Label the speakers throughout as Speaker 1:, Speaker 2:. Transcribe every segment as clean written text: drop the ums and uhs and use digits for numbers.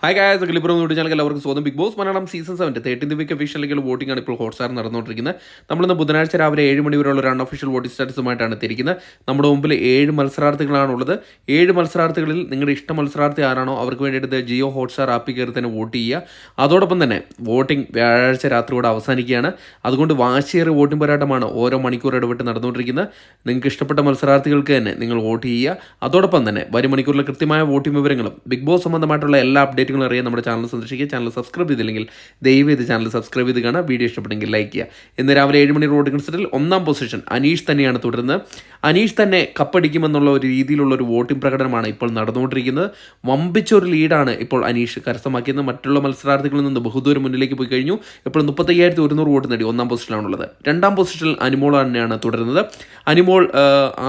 Speaker 1: Hi guys, ക്ലിപ്പറും channel എല്ലാവർക്കും സ്വന്തം Bigg Boss Malayalam season 7 13th week official voting ആണ് ഇപ്പോൾ ഹോട്ട്സ്റ്റാർ നടന്നുകൊണ്ടിരിക്കുന്നത്. നമ്മളിന്ന് ബുധനാഴ്ച രാവിലെ 7 മണി വരെയുള്ള ഒരു അൺഒഫീഷ്യൽ വോട്ടിംഗ് സ്റ്റാറ്റസുമായിട്ടാണ് എത്തിയിരിക്കുന്നത്. നമ്മുടെ മുമ്പിൽ 7 മത്സരാർത്ഥികളാണുള്ളത്. 7 മത്സരാർത്ഥികളിൽ നിങ്ങളുടെ ഇഷ്ട മത്സരാർത്ഥി ആരാണോ അവർക്ക് വേണ്ടിയിട്ട് ജിയോ ഹോട്ട്സ്റ്റാർ ആപ്പിൽ കയറി തന്നെ വോട്ട് ചെയ്യുക. അതോടൊപ്പം തന്നെ വോട്ടിംഗ് വ്യാഴാഴ്ച രാത്രിയോടെ അവസാനിക്കുകയാണ്. അതുകൊണ്ട് വാശിയേറിയ വോട്ടിംഗ് പോരാട്ടമാണ് ഓരോ മണിക്കൂർ ഇടവിട്ട് നടന്നുകൊണ്ടിരിക്കുന്നത്. നിങ്ങൾക്ക് ഇഷ്ടപ്പെട്ട മത്സരാർത്ഥികൾക്ക് തന്നെ നിങ്ങൾ വോട്ട് ചെയ്യുക. അതോടൊപ്പം തന്നെ വരും മണിക്കൂറിലെ കൃത്യമായ വോട്ടിംഗ് വിവരങ്ങളും ബിഗ് ബോസ് സംബന്ധമായിട്ടുള്ള എല്ലാ അപ്ഡേറ്റുകളും അറിയാൻ നമ്മുടെ ചാനൽ സന്ദർശിക്കുക. ചാനൽ സബ്സ്ക്രൈബ് ചെയ്തില്ലെങ്കിൽ ദയവ് ചെയ്ത് ചാനൽ സബ്സ്ക്രൈബ് ചെയ്ത് കാണാം. വീഡിയോ ഇഷ്ടപ്പെട്ടെങ്കിൽ ലൈക്ക് ചെയ്യുക. ഇന്ന് രാവിലെ 7 മണി വോട്ടിംഗ് റിസൾട്ടിൽ 1ാം പൊസിഷൻ അനീഷ് തന്നെയാണ് തുടരുന്നത്. അനീഷ് തന്നെ കപ്പടിക്കുമെന്നുള്ള ഒരു രീതിയിലുള്ള ഒരു വോട്ടിംഗ് പ്രകടനമാണ് ഇപ്പോൾ നടന്നുകൊണ്ടിരിക്കുന്നത്. വമ്പിച്ചൊരു ലീഡാണ് ഇപ്പോൾ അനീഷ് കരസ്ഥമാക്കിയത്. മറ്റുള്ള മത്സരാർത്ഥികളിൽ നിന്ന് ബഹുദൂരം മുന്നിലേക്ക് പോയി കഴിഞ്ഞു. ഇപ്പോൾ 35,100 വോട്ട് നേടി 1ാം പൊസിഷനിലാണുള്ളത്. 2ാം പൊസിഷനിൽ അനിമോൾ തന്നെയാണ് തുടരുന്നത്. അനിമോൾ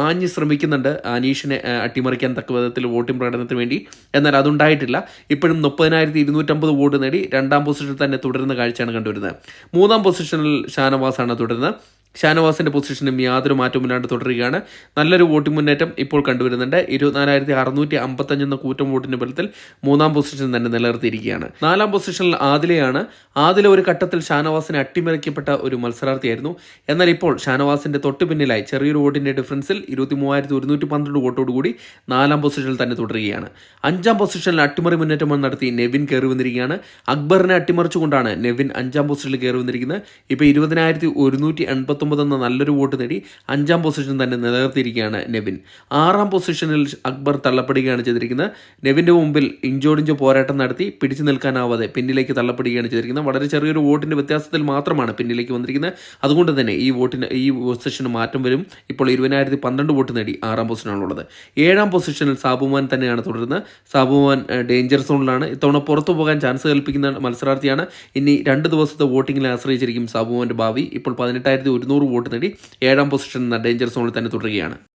Speaker 1: ആഞ്ഞ് ശ്രമിക്കുന്നുണ്ട് അനീഷിനെ അട്ടിമറിക്കാൻ തക്ക വിധത്തിൽ വോട്ടിംഗ് പ്രകടനത്തിന് വേണ്ടി. എന്നാൽ അതുണ്ടായിട്ടില്ല. ഇപ്പോഴും 30,250 വോട്ട് നേടി 2ാം പൊസിഷനിൽ തന്നെ തുടരുന്ന കാഴ്ചയാണ് കണ്ടുവരുന്നത്. 3ാം പൊസിഷനിൽ ഷാനവാസാണ് തുടരുന്നത്. ഷാനവാസിൻ്റെ പൊസിഷനും യാതൊരു മാറ്റവുമില്ലാണ്ട് തുടരുകയാണ്. നല്ലൊരു വോട്ടിംഗ് മുന്നേറ്റം ഇപ്പോൾ കണ്ടുവരുന്നുണ്ട്. 24,655 എന്ന കൂറ്റം വോട്ടിൻ്റെ ബലത്തിൽ 3ാം പൊസിഷൻ തന്നെ നിലനിർത്തിയിരിക്കുകയാണ്. 4ാം പൊസിഷനിൽ ആദിലയാണ്. ആദില ഒരു ഘട്ടത്തിൽ ഷാനവാസിനെ അട്ടിമറിക്കപ്പെട്ട ഒരു മത്സരാർത്ഥിയായിരുന്നു. എന്നാൽ ഇപ്പോൾ ഷാനവാസിൻ്റെ തൊട്ട് പിന്നിലായി ചെറിയൊരു വോട്ടിൻ്റെ ഡിഫറൻസിൽ 23,112 വോട്ടോടുകൂടി 4ാം പൊസിഷനിൽ തന്നെ തുടരുകയാണ്. 5ാം പൊസിഷനിൽ അട്ടിമറി മുന്നേറ്റം നടത്തി നെവിൻ കയറി വന്നിരിക്കുകയാണ്. അക്ബറിനെ അട്ടിമറിച്ചുകൊണ്ടാണ് നെവിൻ 5ാം പൊസിഷനിൽ കയറി വന്നിരിക്കുന്നത്. ഇപ്പോൾ 20,189 എന്ന നല്ലൊരു വോട്ട് നേടി 5ാം പൊസിഷൻ തന്നെ നിലനിർത്തിയിരിക്കുകയാണ് നെവിൻ. 6ാം പൊസിഷനിൽ അക്ബർ തള്ളപ്പെടുകയാണ് ചെയ്തിരിക്കുന്നത്. നെവിൻ്റെ മുമ്പിൽ ഇഞ്ചോടിഞ്ചോ പോരാട്ടം നടത്തി പിടിച്ചു നിൽക്കാനാവാതെ പിന്നിലേക്ക് തള്ളപ്പെടുകയാണ് ചെയ്തിരിക്കുന്നത്. വളരെ ചെറിയൊരു വോട്ടിൻ്റെ വ്യത്യാസത്തിൽ മാത്രമാണ് പിന്നിലേക്ക് വന്നിരിക്കുന്നത്. അതുകൊണ്ട് തന്നെ ഈ പൊസിഷന് മാറ്റം വരും. ഇപ്പോൾ 20,012 വോട്ട് നേടി 6ാം പൊസിഷനാണുള്ളത്. 7ാം പൊസിഷനിൽ സാബുമാൻ തന്നെയാണ് തുടരുന്നത്. സാബുമാൻ ഡേഞ്ചർ സോണിലാണ്. ഇത്തവണ പുറത്തു പോകാൻ ചാൻസ് കൽപ്പിക്കുന്ന മത്സരാർത്ഥിയാണ്. ഇനി 2 ദിവസത്തെ വോട്ടിങ്ങിൽ ആശ്രയിച്ചിരിക്കും സാബുമാൻ്റെ ഭാവി. ഇപ്പോൾ 18,100 വോട്ട് നേടി 7ാം പൊസിഷൻ എന്ന ഡേഞ്ചർ സോണിൽ തന്നെ തുടരുകയാണ്.